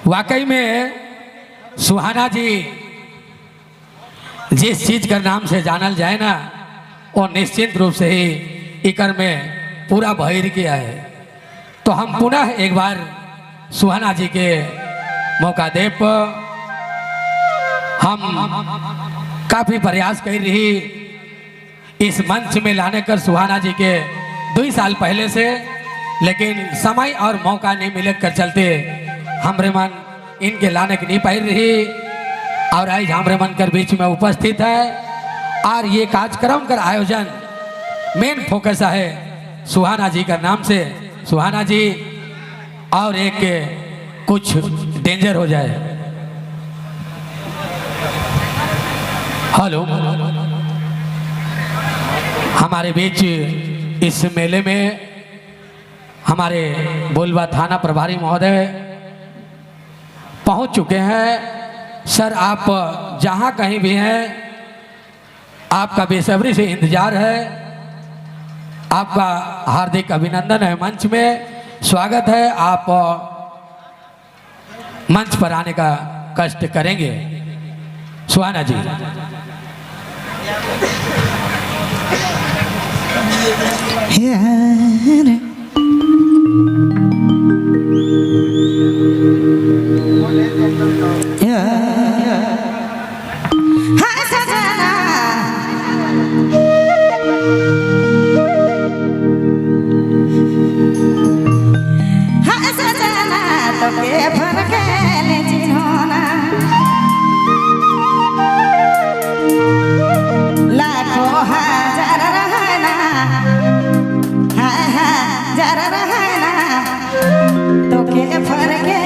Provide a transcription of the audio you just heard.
वाकई में सुहाना जी जिस चीज का नाम से जानल जाए ना वो निश्चित रूप से ही इकर में पूरा बहिर किया है। तो हम पुनः एक बार सुहाना जी के मौका दे पर हम काफी प्रयास कर रही इस मंच में लाने कर सुहाना जी के 2 साल पहले से, लेकिन समय और मौका नहीं मिले कर चलते हमरे मन इनके लाने की नहीं पाई रही। और आज हमरे मन कर बीच में उपस्थित है और ये कार्यक्रम का आयोजन मेन फोकस है सुहाना जी का नाम से। सुहाना जी और एक कुछ डेंजर हो जाए। हेलो, हमारे बीच इस मेले में हमारे बोलबा थाना प्रभारी महोदय पहुंच चुके हैं। सर, आप जहां कहीं भी हैं आपका बेसब्री से इंतजार है। आपका हार्दिक अभिनंदन है, मंच में स्वागत है। आप मंच पर आने का कष्ट करेंगे। सुहाना जी तो के फर के